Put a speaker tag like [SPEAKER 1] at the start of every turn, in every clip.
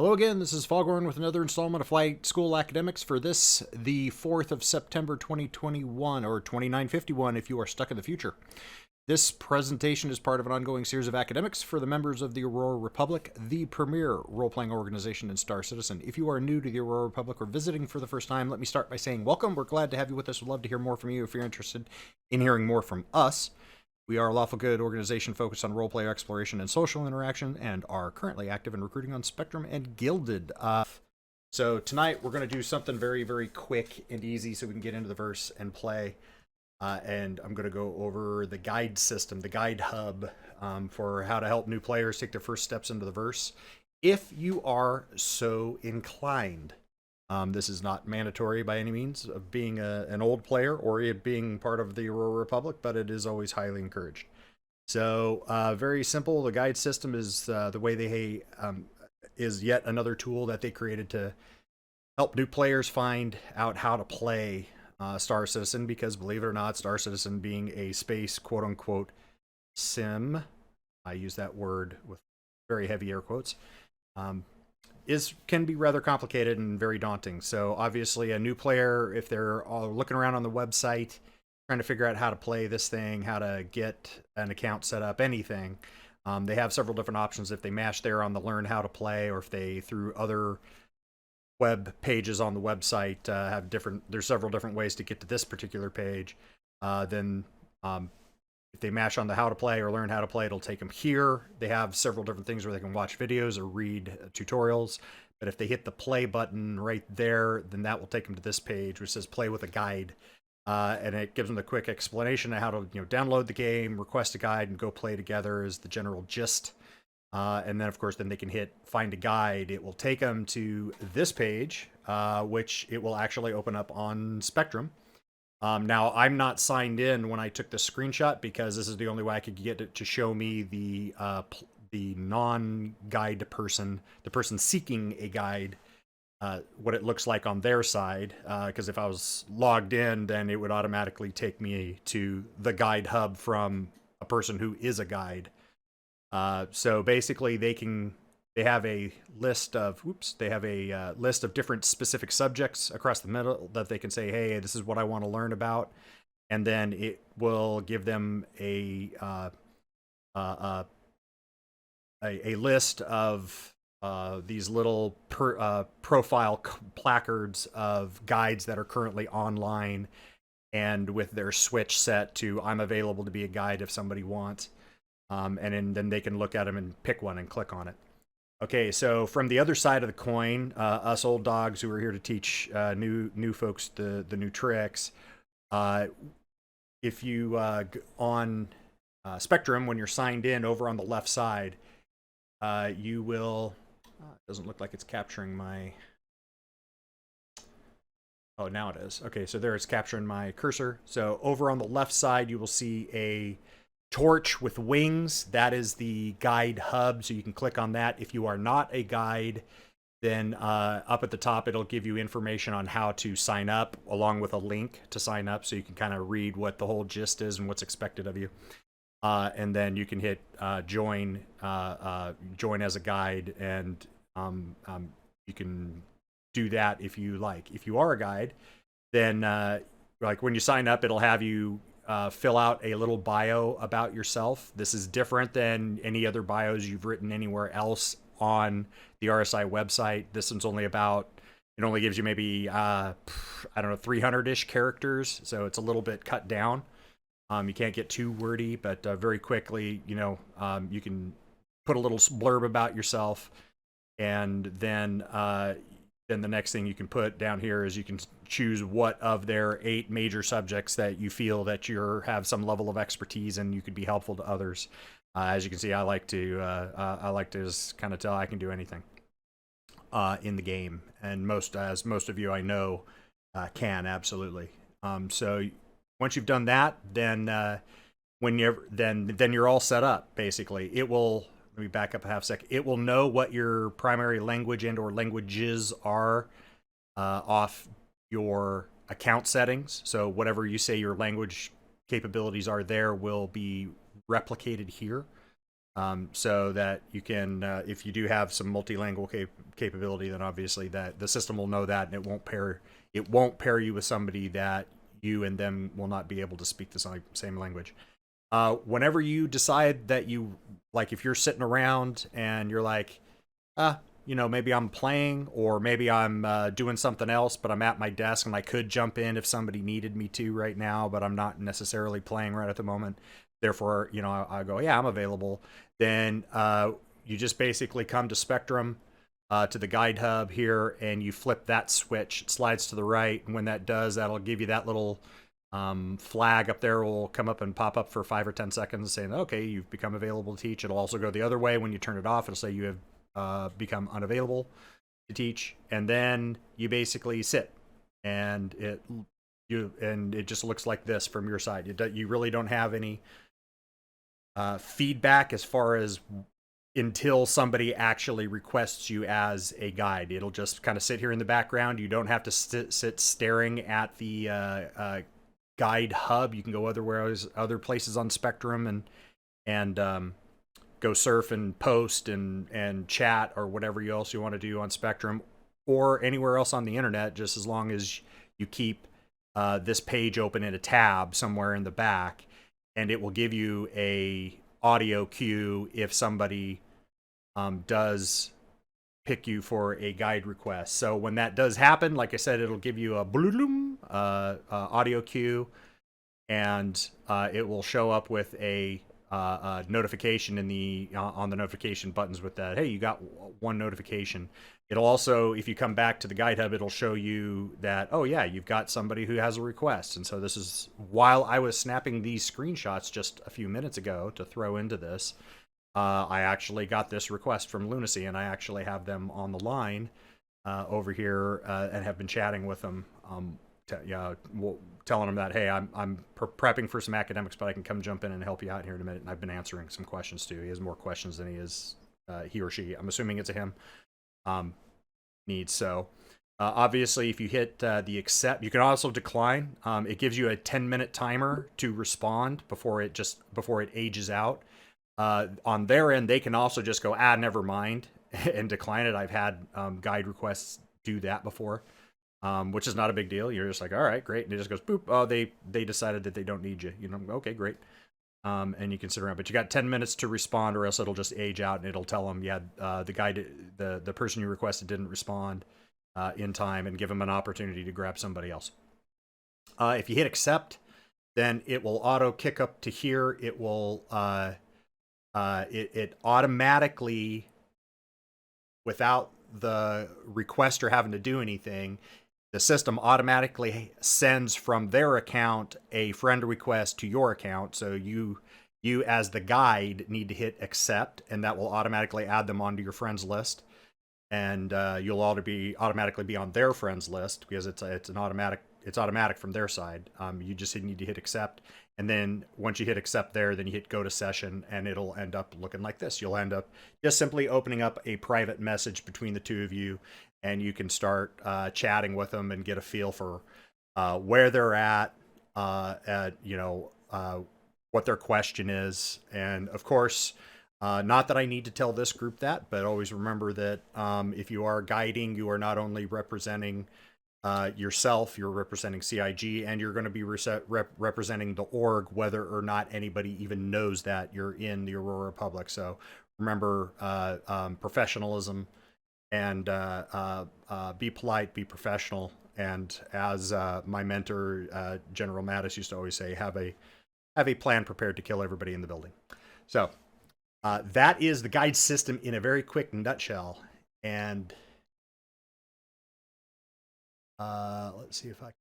[SPEAKER 1] Hello again, this is Foghorn with another installment of Flight School Academics for this, the 4th of September 2021, or 2951 if you are stuck in the future. This presentation is part of an ongoing series of academics for the members of the Aurora Republic, the premier role-playing organization in Star Citizen. If you are new to the Aurora Republic or visiting for the first time, let me start by saying welcome. We're glad to have you with us. We'd love to hear more from you if you're interested in hearing more from us. We are a lawful good organization focused on role-player exploration and social interaction, and are currently active in recruiting on Spectrum and Gilded. So tonight we're going to do something very, very quick and easy so we can get into the verse and play. And I'm going to go over the guide system, the guide hub, for how to help new players take their first steps into the verse. If you are so inclined. This is not mandatory by any means of being an old player or it being part of the Aurora Republic, but it is always highly encouraged. So very simple. The guide system is the way they is yet another tool that they created to help new players find out how to play Star Citizen, because believe it or not, Star Citizen being a space quote-unquote sim, I use that word with very heavy air quotes, can be rather complicated and very daunting. So obviously a new player, if they're all looking around on the website trying to figure out how to play this thing, how to get an account set up, anything, they have several different options. If they mash there on the learn how to play, or if they through other web pages on the website there's several different ways to get to this particular page. Then if they mash on the how to play or learn how to play, it'll take them here. They have several different things where they can watch videos or read tutorials. But if they hit the play button right there, then that will take them to this page, which says play with a guide. And it gives them the quick explanation of how to download the game, request a guide, and go play together is the general gist. And then, of course, then they can hit find a guide. It will take them to this page, which it will actually open up on Spectrum. Now, I'm not signed in when I took the screenshot because this is the only way I could get it to show me the non-guide person, the person seeking a guide, what it looks like on their side. Because if I was logged in, then it would automatically take me to the guide hub from a person who is a guide. So basically, they have a list of list of different specific subjects across the middle that they can say, hey, this is what I want to learn about, and then it will give them a list of these little profile placards of guides that are currently online, and with their switch set to I'm available to be a guide if somebody wants, and then they can look at them and pick one and click on it. Okay, so from the other side of the coin, us old dogs who are here to teach new folks the new tricks, if you on Spectrum, when you're signed in over on the left side, you will. It doesn't look like it's capturing my. Oh, now it is. Okay, so there it's capturing my cursor. So over on the left side, you will see a torch with wings. That is the guide hub, so you can click on that. If you are not a guide, then up at the top it'll give you information on how to sign up, along with a link to sign up, so you can kind of read what the whole gist is and what's expected of you. And then you can hit join as a guide, and you can do that if you like. If you are a guide, then like when you sign up, it'll have you fill out a little bio about yourself. This is different than any other bios you've written anywhere else on the RSI website. This one's only about, it only gives you maybe, I don't know, 300-ish characters, so it's a little bit cut down. You can't get too wordy, but very quickly, you can put a little blurb about yourself, and then the next thing you can put down here is you can choose what of their 8 major subjects that you feel that you have some level of expertise and you could be helpful to others. As you can see, I like to just kind of tell I can do anything in the game, and most of you I know can absolutely. So once you've done that, then then you're all set up. Basically, it will. Let me back up a half second. It will know what your primary language and or languages are off your account settings. So whatever you say your language capabilities are there will be replicated here. so that you can, if you do have some multilingual capability, then obviously that the system will know that, and it won't pair you with somebody that you and them will not be able to speak the same language. Whenever you decide that you, like, if you're sitting around and you're like, maybe I'm playing, or maybe I'm doing something else, but I'm at my desk and I could jump in if somebody needed me to right now, but I'm not necessarily playing right at the moment. Therefore, I go, yeah, I'm available. Then you just basically come to Spectrum, to the guide hub here, and you flip that switch. It slides to the right, and when that does, that'll give you that little flag up there. Will come up and pop up for 5 or 10 seconds saying, okay, you've become available to teach. It'll also go the other way. When you turn it off, it'll say you have become unavailable to teach, and then you basically sit, and it just looks like this from your side. You really don't have any feedback as far as until somebody actually requests you as a guide. It'll just kind of sit here in the background. You don't have to sit staring at the guide hub. You can go other places on Spectrum and go surf and post and chat or whatever else you want to do on Spectrum or anywhere else on the internet, just as long as you keep this page open in a tab somewhere in the back, and it will give you a audio cue if somebody does pick you for a guide request. So when that does happen, like I said, it'll give you a bloom audio cue, and it will show up with a notification in the on the notification buttons with that, hey, you got one notification. It'll also, if you come back to the guide hub, it'll show you that, oh yeah, you've got somebody who has a request. And so this is, while I was snapping these screenshots just a few minutes ago to throw into this, I actually got this request from Lunacy, and I actually have them on the line over here and have been chatting with them, telling them that, hey, I'm prepping for some academics, but I can come jump in and help you out here in a minute. And I've been answering some questions too. He has more questions than he or she, I'm assuming it's a him, needs. So obviously, if you hit the accept, you can also decline. It gives you a 10-minute timer to respond before it ages out. On their end, they can also just go, never mind, and decline it. I've had guide requests do that before, which is not a big deal. You're just like, all right, great. And it just goes, boop. Oh, they decided that they don't need you. Okay, great. And you can sit around, but you got 10 minutes to respond, or else it'll just age out, and it'll tell them, the person you requested didn't respond in time, and give them an opportunity to grab somebody else. If you hit accept, then it will auto kick up to here. It will it automatically, without the requester having to do anything, the system automatically sends from their account a friend request to your account. So you as the guide need to hit accept, and that will automatically add them onto your friends list. And you'll automatically be on their friends list, because it's automatic from their side. You just need to hit accept, and then once you hit accept there, then you hit go to session, and it'll end up looking like this. You'll end up just simply opening up a private message between the two of you, and you can start chatting with them and get a feel for where they're at, what their question is. And of course, not that I need to tell this group that, but always remember that if you are guiding, you are not only representing yourself, you're representing CIG, and you're going to be representing the org, whether or not anybody even knows that you're in the Aurora Republic. So remember professionalism, and be polite, be professional, and as my mentor General Mattis used to always say, have a plan prepared to kill everybody in the building. So that is the guide system in a very quick nutshell. And let's see if I can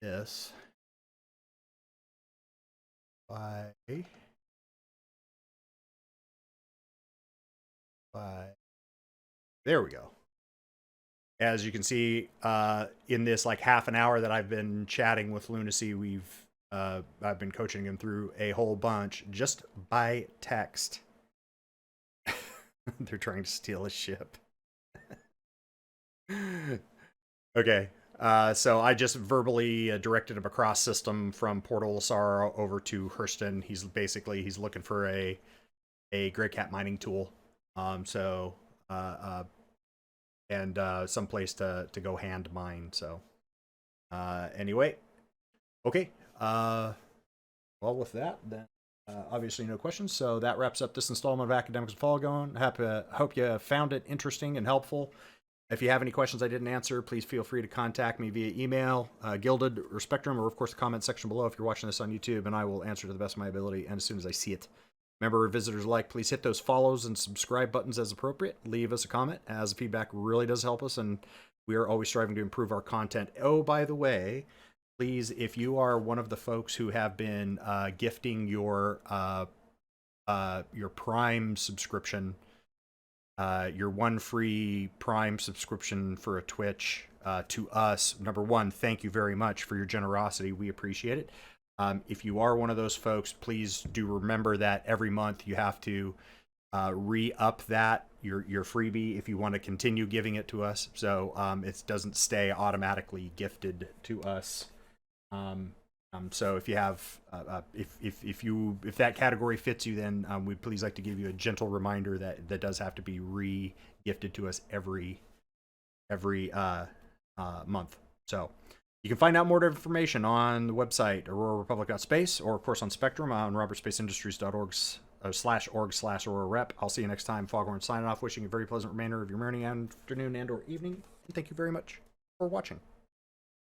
[SPEAKER 1] do this by there we go. As you can see, in this like half an hour that I've been chatting with Lunacy, I've been coaching him through a whole bunch just by text. They're trying to steal his ship. Okay, so I just verbally directed him across system from Port Olisar over to Hurston. He's looking for a gray cat mining tool. So and some place to go hand mine. So anyway, okay. Well, with that, then obviously no questions. So that wraps up this installment of Academics of Foghorn. Hope you found it interesting and helpful. If you have any questions I didn't answer, please feel free to contact me via email, Gilded or Spectrum, or of course the comment section below if you're watching this on YouTube, and I will answer to the best of my ability and as soon as I see it. Remember, visitors alike, please hit those follows and subscribe buttons as appropriate. Leave us a comment, as feedback really does help us, and we are always striving to improve our content. Oh, by the way, please, if you are one of the folks who have been gifting your Prime subscription, your one free Prime subscription for a Twitch to us, number one, thank you very much for your generosity. We appreciate it. If you are one of those folks, please do remember that every month you have to re-up that, your freebie, if you want to continue giving it to us. So it doesn't stay automatically gifted to us. So if you have, if that category fits you, then we'd please like to give you a gentle reminder that does have to be re-gifted to us every month. So you can find out more information on the website aurorarepublic.space, or of course on Spectrum on robertspaceindustriesdorg/org/aurorarep. I'll see you next time. Foghorn signing off, wishing you a very pleasant remainder of your morning, afternoon, and or evening. And thank you very much for watching.